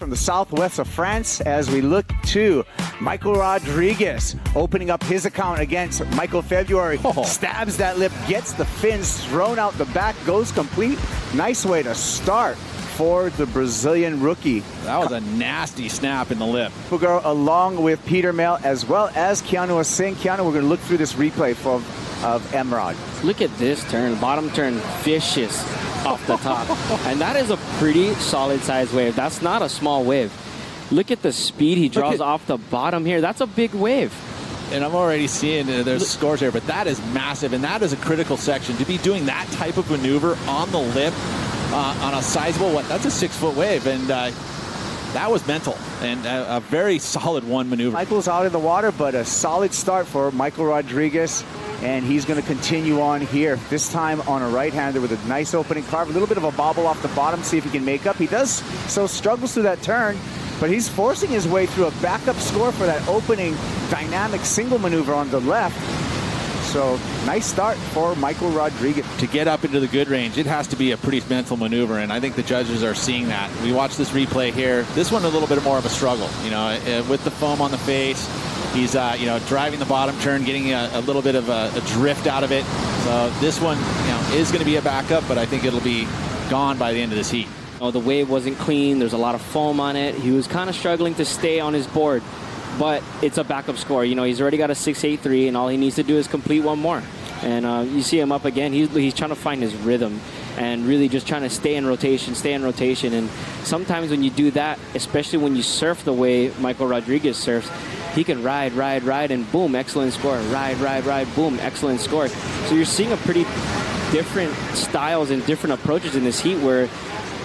from the southwest of France as we look to Michael Rodrigues opening up his account against Michael February. Stabs that lip, gets the fins thrown out the back, goes complete. Nice way to start for the Brazilian rookie. That was a nasty snap in the lip. We'll go along with Peter Mel as well as Keanu Singh. Keanu, we're going to look through this replay of Emrod. Look at this turn, bottom turn, vicious off the top. And that is a pretty solid size wave. That's not a small wave. Look at the speed he draws off the bottom here. That's a big wave. And I'm already seeing there's scores here, but that is massive, and that is a critical section. To be doing that type of maneuver on the lip, on a sizable, that's a 6-foot wave, and that was mental, and a very solid one maneuver. Michael's out in the water, but a solid start for Michael Rodrigues, and he's going to continue on here, this time on a right-hander with a nice opening carve, a little bit of a bobble off the bottom, see if he can make up. He does, so struggles through that turn, but he's forcing his way through a backup score for that opening dynamic single maneuver on the left. So nice start for Michael Rodrigues. To get up into the good range, it has to be a pretty mental maneuver, and I think the judges are seeing that. We watch this replay here. This one a little bit more of a struggle, you know, with the foam on the face. He's, you know, driving the bottom turn, getting a little bit of a drift out of it. So this one, you know, is going to be a backup, but I think it'll be gone by the end of this heat. Oh, the wave wasn't clean. There's a lot of foam on it. He was kind of struggling to stay on his board. But it's a backup score. You know, he's already got a 6.83, and all he needs to do is complete one more. And you see him up again. He's trying to find his rhythm and really just trying to stay in rotation. And sometimes when you do that, especially when you surf the way Michael Rodrigues surfs, he can ride, and boom, excellent score. Ride, boom, excellent score. So you're seeing a pretty different styles and different approaches in this heat where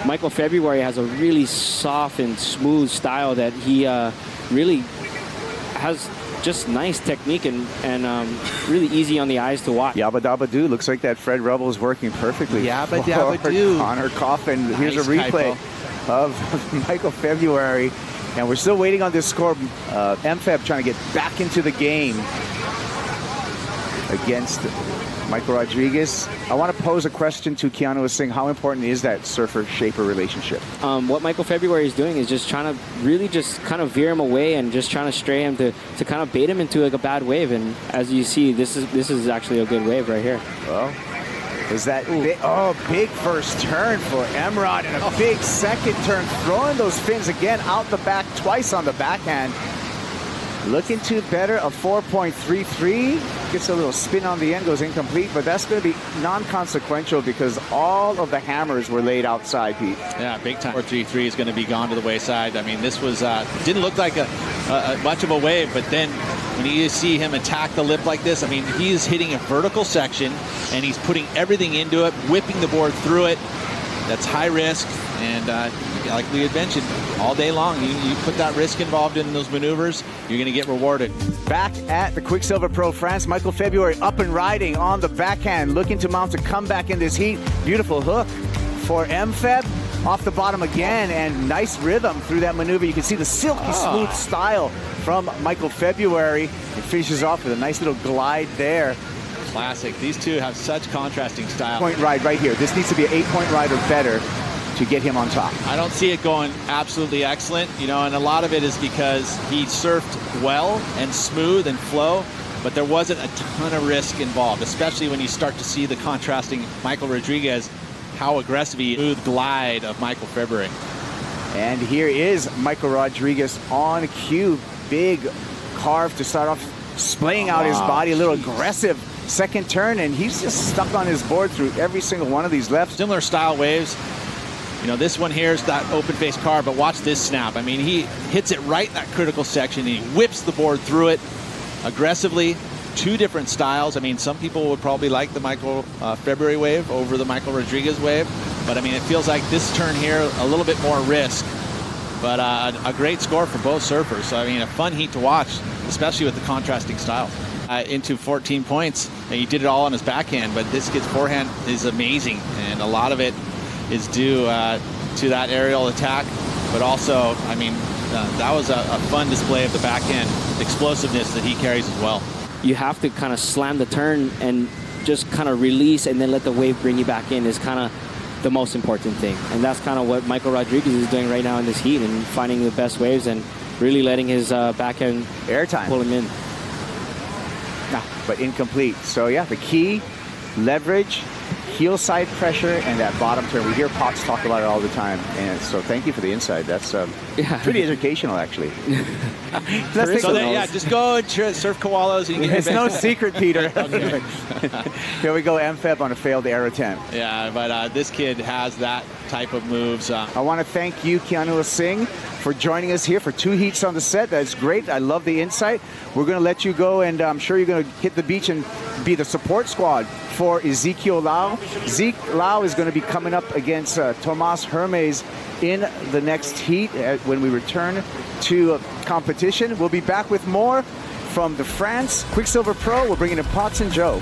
Michael February has a really soft and smooth style that he really has just nice technique and really easy on the eyes to watch. Yabba Dabba Doo. Looks like that Fred Rebel is working perfectly. Yabba Dabba Doo. Connor Coffin. Nice. Here's a replay of Michael February. And we're still waiting on this score. MFeb trying to get back into the game against Michael Rodrigues. I want to pose a question to Keanu Singh. How important is that surfer-shaper relationship? What Michael February is doing is just trying to really just kind of veer him away and just trying to stray him to kind of bait him into like a bad wave. And as you see, this is actually a good wave right here. Well, is that big first turn for Emrod and a big second turn, throwing those fins again out the back twice on the backhand. Looking to better a 4.33. Gets a little spin on the end, goes incomplete, but that's going to be non-consequential because all of the hammers were laid outside, Pete. Yeah, big time. 4.33 is going to be gone to the wayside. I mean, this was didn't look like much of a wave, but then when you see him attack the lip like this, I mean, he's hitting a vertical section and he's putting everything into it, whipping the board through it. That's high risk, and like we had mentioned, all day long, you put that risk involved in those maneuvers, you're going to get rewarded. Back at the Quiksilver Pro France, Michael February up and riding on the backhand, looking to mount a comeback in this heat. Beautiful hook for MFeb. Off the bottom again, and nice rhythm through that maneuver. You can see the silky smooth style from Michael February. It finishes off with a nice little glide there. Classic. These two have such contrasting style. Point ride right here. This needs to be an 8-point ride or better to get him on top. I don't see it going absolutely excellent, you know, and a lot of it is because he surfed well and smooth and flow, but there wasn't a ton of risk involved, especially when you start to see the contrasting Michael Rodrigues, how aggressive he smooth glide of Michael February. And here is Michael Rodrigues on cue. Big carve to start off, splaying out his body, a little aggressive second turn, and he's just stuck on his board through every single one of these lefts. Similar style waves. You know, this one here is that open face carve, but watch this snap. I mean, he hits it right in that critical section. He whips the board through it aggressively. Two different styles. I mean, some people would probably like the Michael February wave over the Michael Rodrigues wave, but I mean, it feels like this turn here, a little bit more risk, but a great score for both surfers. So, I mean, a fun heat to watch, especially with the contrasting style. Into 14 points, and he did it all on his backhand, but this kid's forehand is amazing, and a lot of it is due to that aerial attack, but also, I mean, that was a fun display of the backhand explosiveness that he carries as well. You have to kind of slam the turn and just kind of release and then let the wave bring you back in is kind of the most important thing. And that's kind of what Michael Rodrigues is doing right now in this heat, and finding the best waves and really letting his backhand airtime pull him in. But incomplete. So yeah, the key, leverage, heel side pressure, and that bottom turn. We hear Potts talk about it all the time. And so thank you for the insight. That's pretty educational, actually. Just go and surf koalas. And it's no secret, Peter. Here we go, MFEB on a failed air attempt. Yeah, but this kid has that type of moves. I want to thank you, Keanu Singh, for joining us here for 2 heats on the set. That's great. I love the insight. We're going to let you go, and I'm sure you're going to hit the beach and be the support squad for Ezekiel Lau. Zeke Lau is going to be coming up against Tomas Hermes in the next heat when we return to competition. We'll be back with more from the France Quiksilver Pro. We're bringing in Potts and Joe.